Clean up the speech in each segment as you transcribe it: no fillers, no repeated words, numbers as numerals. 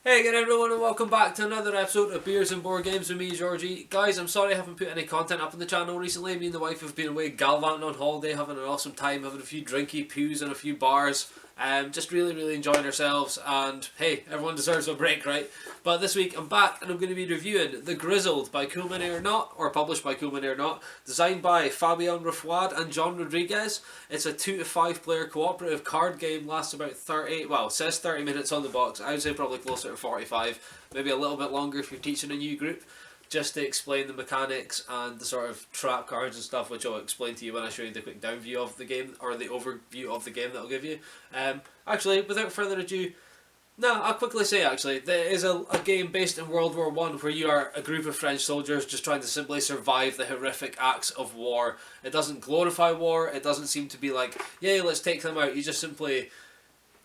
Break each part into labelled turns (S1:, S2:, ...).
S1: Hey again everyone and welcome back to another episode of Beers and Board Games with me, Georgie. Guys, I'm sorry I haven't put any content up on the channel recently. Me and the wife have been away gallivanting on holiday, having an awesome time, having a few drinky pews and a few bars. Just really enjoying ourselves, and hey, everyone deserves a break, right? But this week I'm back and I'm going to be reviewing The Grizzled by CMON or not, or published by CMON or not, designed by Fabian Rafouad and John Rodriguez. It's a 2 to 5 player cooperative card game, lasts about 30, well, it says 30 minutes on the box. I would say probably closer to 45, maybe a little bit longer if you're teaching a new group, just to explain the mechanics and the sort of trap cards and stuff, which I'll explain to you when I show you the quick down view of the game, or the overview of the game that I'll give you. Actually, without further ado, no, I'll quickly say actually, there is a game based in World War One where you are a group of French soldiers just trying to simply survive the horrific acts of war. It doesn't glorify war, it doesn't seem to be like, yay, let's take them out. You just simply,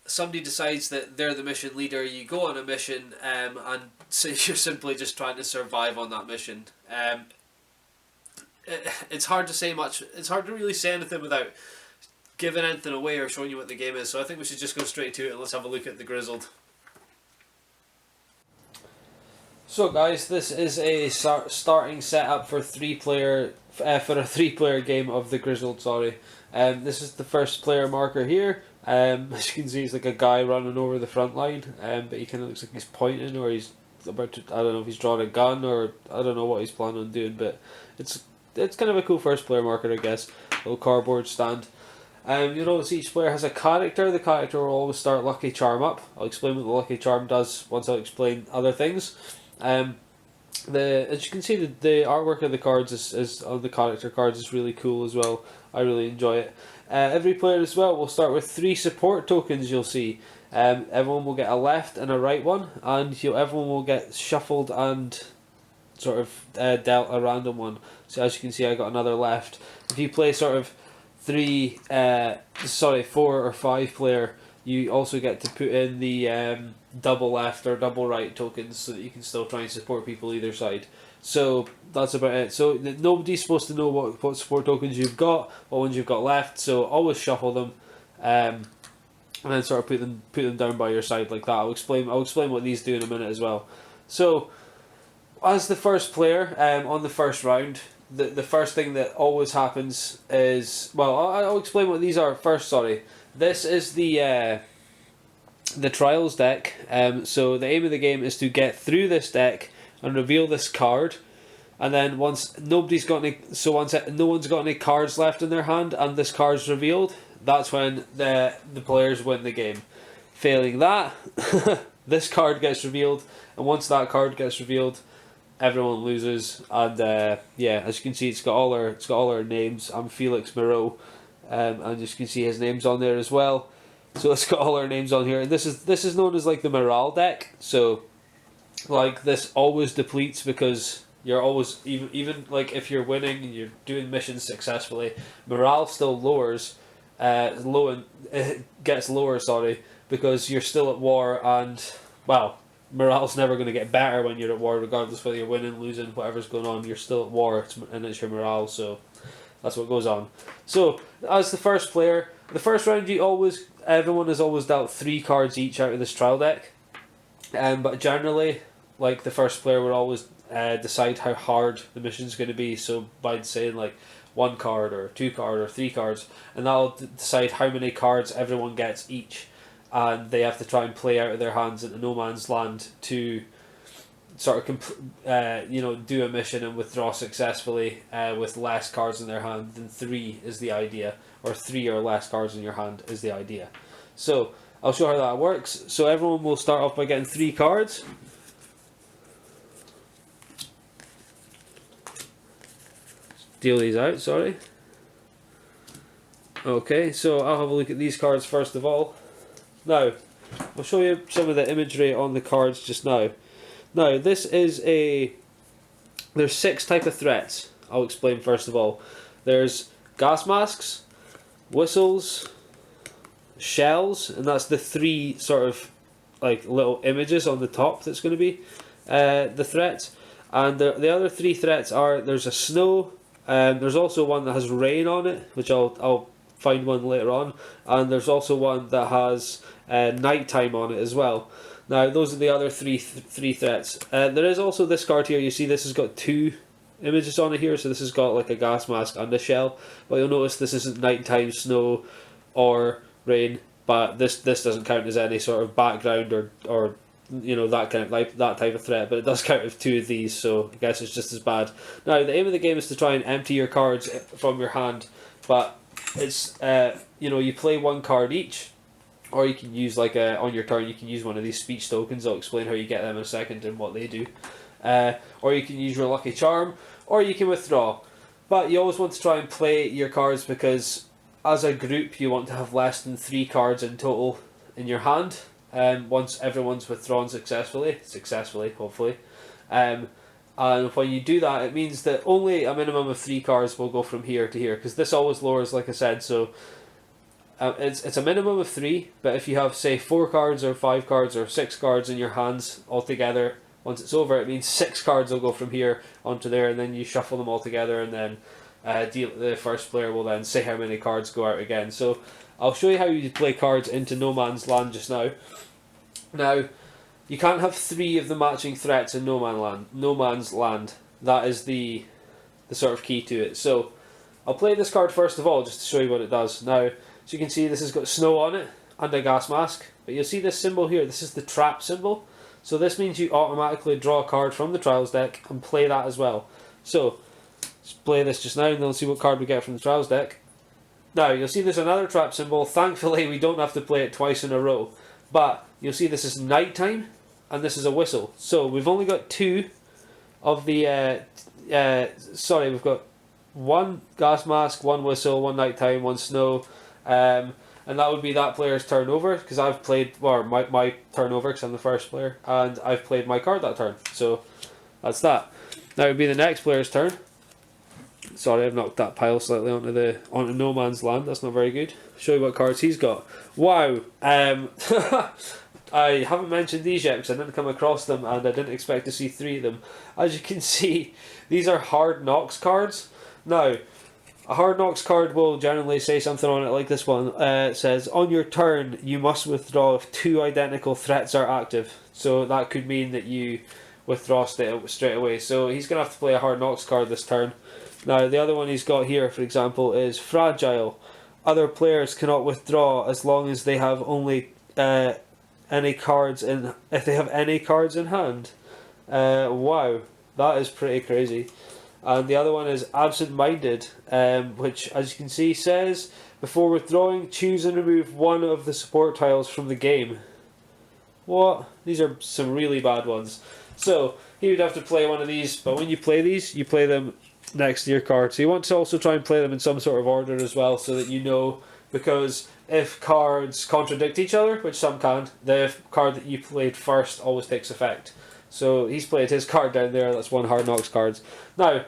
S1: somebody decides that they're the mission leader, you go on a mission, and so you're simply just trying to survive on that mission. It's hard to say much, it's hard to really say anything without giving anything away or showing you what the game is, so I think we should just go straight to it and let's have a look at The Grizzled. So guys, this is a starting setup for a 3-player game of The Grizzled. This is the first player marker here. As you can see, it's like a guy running over the front line, but he kind of looks like he's pointing, or he's about to, I don't know if he's drawing a gun, or I don't know what he's planning on doing, but it's kind of a cool first player marker, I guess. Little cardboard stand. You'll notice each player has a character. The character will always start Lucky Charm up. I'll explain what the Lucky Charm does once I explain other things. As you can see, the artwork of the cards is on the character cards is really cool as well. I really enjoy it. Every player as well will start with 3 support tokens. You'll see. Everyone will get a left and a right one, and everyone will get shuffled and sort of dealt a random one. So as you can see, I got another left. If you play sort of 4 or 5 player, you also get to put in the double left or double right tokens so that you can still try and support people either side. So that's about it. So nobody's supposed to know what support tokens you've got, what ones you've got left, so always shuffle them, and then sort of put them down by your side like that. I'll explain what these do in a minute as well. So as the first player, on the first round, the first thing that always happens is, well, I'll explain what these are first, sorry. This is the Trials deck. So the aim of the game is to get through this deck and reveal this card, and then once no one's got any cards left in their hand and this card's revealed, that's when the players win the game. Failing that, this card gets revealed, and once that card gets revealed, everyone loses. And yeah, as you can see, it's got all our names. I'm Felix Moreau, and as you can see, his name's on there as well. So it's got all our names on here. And this is known as like the morale deck. So like this always depletes because you're always, even like if you're winning and you're doing missions successfully, morale still lowers, it gets lower, because you're still at war, and well, morale's never going to get better when you're at war, regardless whether you're winning, losing, whatever's going on. You're still at war, and it's your morale. So that's what goes on. So as the first player, the first round, everyone is always dealt 3 cards each out of this trial deck, but generally, like, the first player would always decide how hard the mission's going to be. So by saying like 1 card or 2 card or 3 cards, and that'll decide how many cards everyone gets each, and they have to try and play out of their hands into no man's land to sort of do a mission and withdraw successfully with less cards in their hand than 3 is the idea, or 3 or less cards in your hand is the idea. So I'll show how that works. So everyone will start off by getting 3 cards. Deal these out, sorry. Okay, so I'll have a look at these cards first of all. Now, I'll show you some of the imagery on the cards just now. Now, there's 6 type of threats. I'll explain first of all. There's gas masks, whistles, shells, and that's the 3 sort of like little images on the top that's going to be the threats. And the other 3 threats are, there's a snow, there's also one that has rain on it, which I'll find one later on, and there's also one that has nighttime on it as well. Now those are the other three threats. There is also this card here. You see this has got 2 images on it here, so this has got like a gas mask and a shell. But you'll notice this isn't nighttime, snow, or rain. But this doesn't count as any sort of background or that kind of that type of threat. But it does count as 2 of these, so I guess it's just as bad. Now the aim of the game is to try and empty your cards from your hand, but it's you play 1 card each. Or you can use on your turn you can use one of these speech tokens. I'll explain how you get them in a second and what they do. Or you can use your lucky charm, or you can withdraw. But you always want to try and play your cards because as a group you want to have less than 3 cards in total in your hand. Once everyone's withdrawn successfully hopefully. And when you do that, it means that only a minimum of 3 cards will go from here to here, because this always lowers, like I said. So it's a minimum of 3, but if you have, say, 4 cards or 5 cards or 6 cards in your hands altogether, once it's over, it means 6 cards will go from here onto there, and then you shuffle them all together, and then the first player will then say how many cards go out again. So I'll show you how you play cards into No Man's Land just now. Now, you can't have 3 of the matching threats in No Man's Land. That is the sort of key to it. So I'll play this card first of all, just to show you what it does. Now, so you can see this has got snow on it and a gas mask. But you'll see this symbol here. This is the trap symbol. So this means you automatically draw a card from the Trials deck and play that as well. So let's play this just now and then we'll see what card we get from the Trials deck. Now you'll see there's another trap symbol. Thankfully we don't have to play it twice in a row. But you'll see this is nighttime and this is a whistle. So we've only got 2 of the... we've got 1 gas mask, 1 whistle, 1 nighttime, 1 snow. And that would be that player's turn over, because I've played, or my turn over, because I'm the first player, and I've played my card that turn. So that's that. Now it would be the next player's turn. Sorry, I've knocked that pile slightly onto No Man's Land. That's not very good. Show you what cards he's got. Wow. I haven't mentioned these yet because I didn't come across them, and I didn't expect to see 3 of them. As you can see, these are Hard Knocks cards. Now, a Hard Knocks card will generally say something on it like this one. It says, on your turn, you must withdraw if 2 identical threats are active. So that could mean that you withdraw straight away. So he's going to have to play a Hard Knocks card this turn. Now, the other one he's got here, for example, is Fragile. Other players cannot withdraw as long as they have only any cards in... if they have any cards in hand. Wow, that is pretty crazy. And the other one is Absent-Minded, which, as you can see, says, before withdrawing, choose and remove 1 of the support tiles from the game. What? These are some really bad ones. So, he would have to play one of these, but when you play these, you play them next to your card. So you want to also try and play them in some sort of order as well, so that you know, because if cards contradict each other, which some can, the card that you played first always takes effect. So he's played his card down there, that's 1 Hard Knocks cards. Now,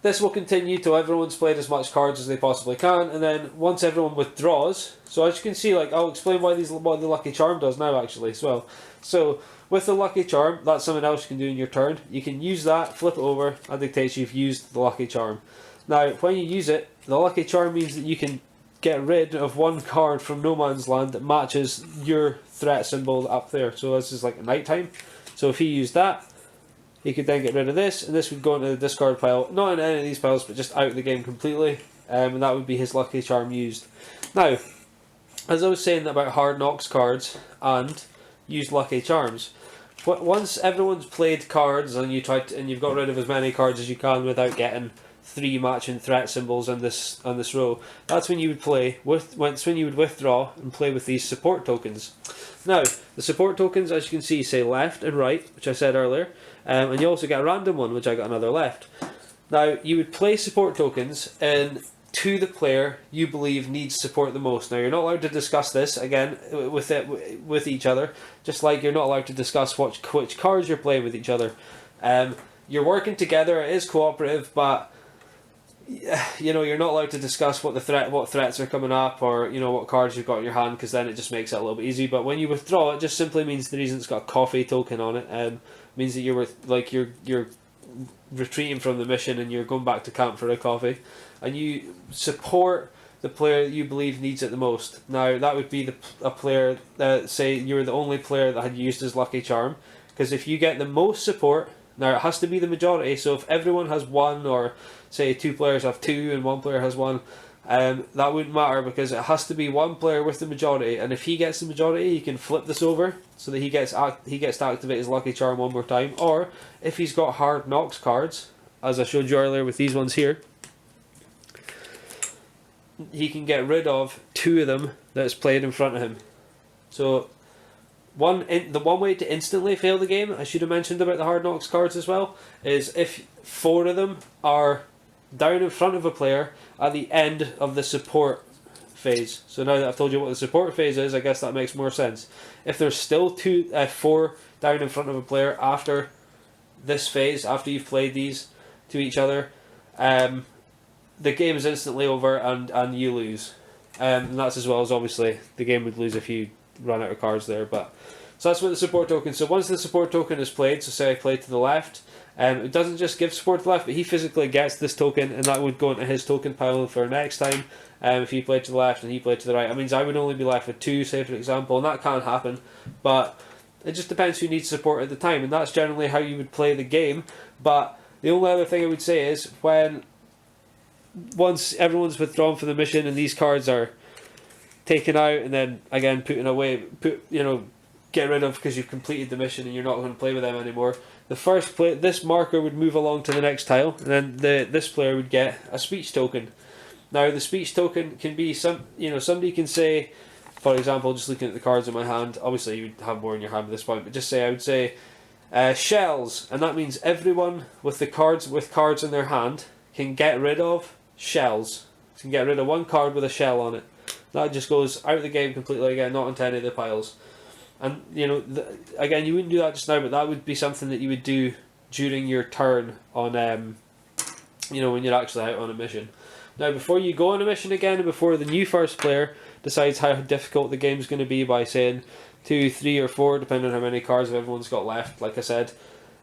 S1: this will continue till everyone's played as much cards as they possibly can, and then once everyone withdraws, so as you can see, I'll explain what the Lucky Charm does now actually as well. So with the Lucky Charm, that's something else you can do in your turn. You can use that, flip it over, and dictates you've used the Lucky Charm. Now, when you use it, the Lucky Charm means that you can get rid of 1 card from No Man's Land that matches your threat symbol up there. So this is like nighttime. So if he used that, he could then get rid of this, and this would go into the discard pile. Not in any of these piles, but just out of the game completely. And that would be his Lucky Charm used. Now, as I was saying about Hard Knocks cards and used Lucky Charms, once everyone's played cards and you've got rid of as many cards as you can without getting 3 matching threat symbols on this row, that's when you would withdraw and play with these support tokens. Now, the support tokens, as you can see, say left and right, which I said earlier, and you also get a random one, which I got another left. Now, you would play support tokens to the player you believe needs support the most. Now, you're not allowed to discuss this again with each other, just like you're not allowed to discuss which cards you're playing with each other. You're working together, it is cooperative, but you're not allowed to discuss what threats are coming up, or what cards you've got in your hand, because then it just makes it a little bit easy. But when you withdraw, it just simply means the reason it's got a coffee token on it means that you're retreating from the mission and you're going back to camp for a coffee, and you support the player you believe needs it the most. Now, that would be a player that, say, you're the only player that had used his lucky charm, because if you get the most support, now it has to be the majority, so if everyone has one, or say 2 players have 2 and 1 player has 1, that wouldn't matter, because it has to be one player with the majority, and if he gets the majority, he can flip this over so that he gets to activate his lucky charm one more time. Or if he's got hard knocks cards, as I showed you earlier with these ones here, he can get rid of 2 of them that's played in front of him. So the one way to instantly fail the game, I should have mentioned about the hard knocks cards as well, is if 4 of them are down in front of a player at the end of the support phase. So now that I've told you what the support phase is, I guess that makes more sense. If there's still 4 down in front of a player after this phase, after you've played these to each other, the game is instantly over and you lose. And that's as well as, obviously, the game would lose if you run out of cards there. But so that's what the support token. So once the support token is played, so say I play to the left, it doesn't just give support to the left, but he physically gets this token, and that would go into his token pile for next time. If he played to the left and he played to the right, that means I would only be left with 2, say for example, and that can happen. But it just depends who needs support at the time, and that's generally how you would play the game. But the only other thing I would say is, once everyone's withdrawn from the mission and these cards are taken out and then again get rid of because you've completed the mission and you're not going to play with them anymore, this marker would move along to the next tile, and then this player would get a speech token. Now the speech token can be somebody can say, for example, just looking at the cards in my hand, obviously you would have more in your hand at this point, but just say, I would say shells, and that means everyone with cards in their hand can get rid of shells. You can get rid of 1 card with a shell on it. That just goes out of the game completely again, not into any of the piles. And again, you wouldn't do that just now, but that would be something that you would do during your turn on, when you're actually out on a mission. Now, before you go on a mission again, and before the new first player decides how difficult the game's going to be by saying 2, 3, or 4, depending on how many cards everyone's got left, like I said.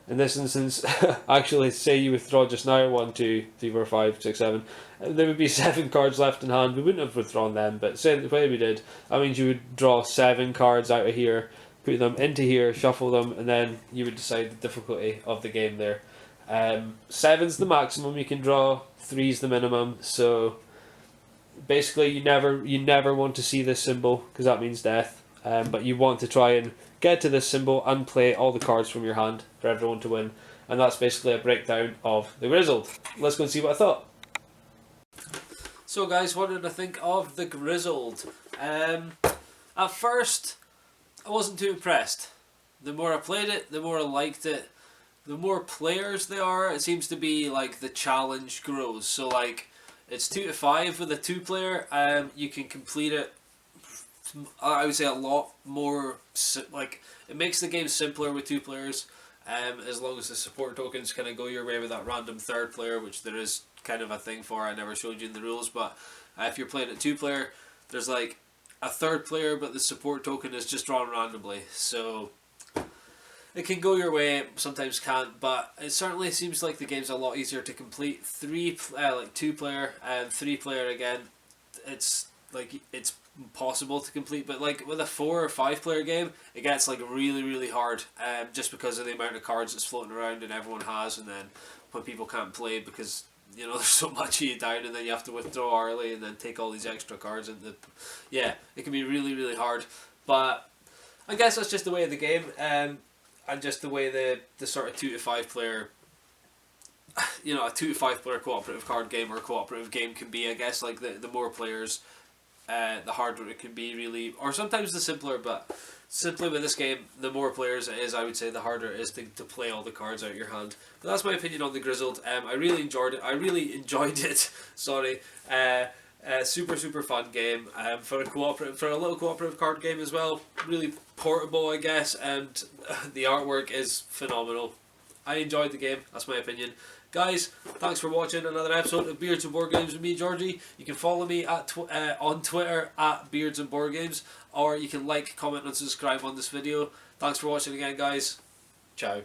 S1: In this instance, actually, say you withdraw just now 1, 2, 3, 4, 5, 6, 7. There would be 7 cards left in hand. We wouldn't have withdrawn them, but say the way we did, that means you would draw 7 cards out of here, put them into here, shuffle them, and then you would decide the difficulty of the game there. 7's the maximum you can draw, 3's the minimum. So basically, you never want to see this symbol because that means death. But you want to try and get to this symbol and play all the cards from your hand for everyone to win. And that's basically a breakdown of the Grizzled. Let's go and see what I thought. So guys, what did I think of the Grizzled? At first, I wasn't too impressed. The more I played it, the more I liked it. The more players there are, it seems to be like the challenge grows. So like, it's 2 to 5 with a 2 player. You can complete it, I would say, a lot more, like, it makes the game simpler with 2 players, as long as the support tokens kind of go your way with that random 3rd player, which there is kind of a thing for. I never showed you in the rules, but if you're playing a 2 player, there's like a 3rd player, but the support token is just drawn randomly, so it can go your way, sometimes can't, but it certainly seems like the game's a lot easier to complete. 2 player and 3 player again, it's possible to complete, but like with a 4 or 5 player game, it gets like really, really hard, just because of the amount of cards that's floating around and everyone has, and then when people can't play because there's so much of you down, and then you have to withdraw early and then take all these extra cards, and it can be really, really hard. But I guess that's just the way of the game, and just the way the sort of 2 to 5 player, a 2 to 5 player cooperative card game or cooperative game can be. I guess like the more players, the harder it can be, really, or sometimes the simpler. But simply with this game, the more players it is, I would say, the harder it is to play all the cards out of your hand. But that's my opinion on the Grizzled. I really enjoyed it. Sorry. Super, super fun game. For a little cooperative card game as well. Really portable, I guess, and the artwork is phenomenal. I enjoyed the game. That's my opinion. Guys, thanks for watching another episode of Beards and Board Games with me, Georgie. You can follow me on Twitter at Beards and Board Games, or you can like, comment, and subscribe on this video. Thanks for watching again, guys. Ciao.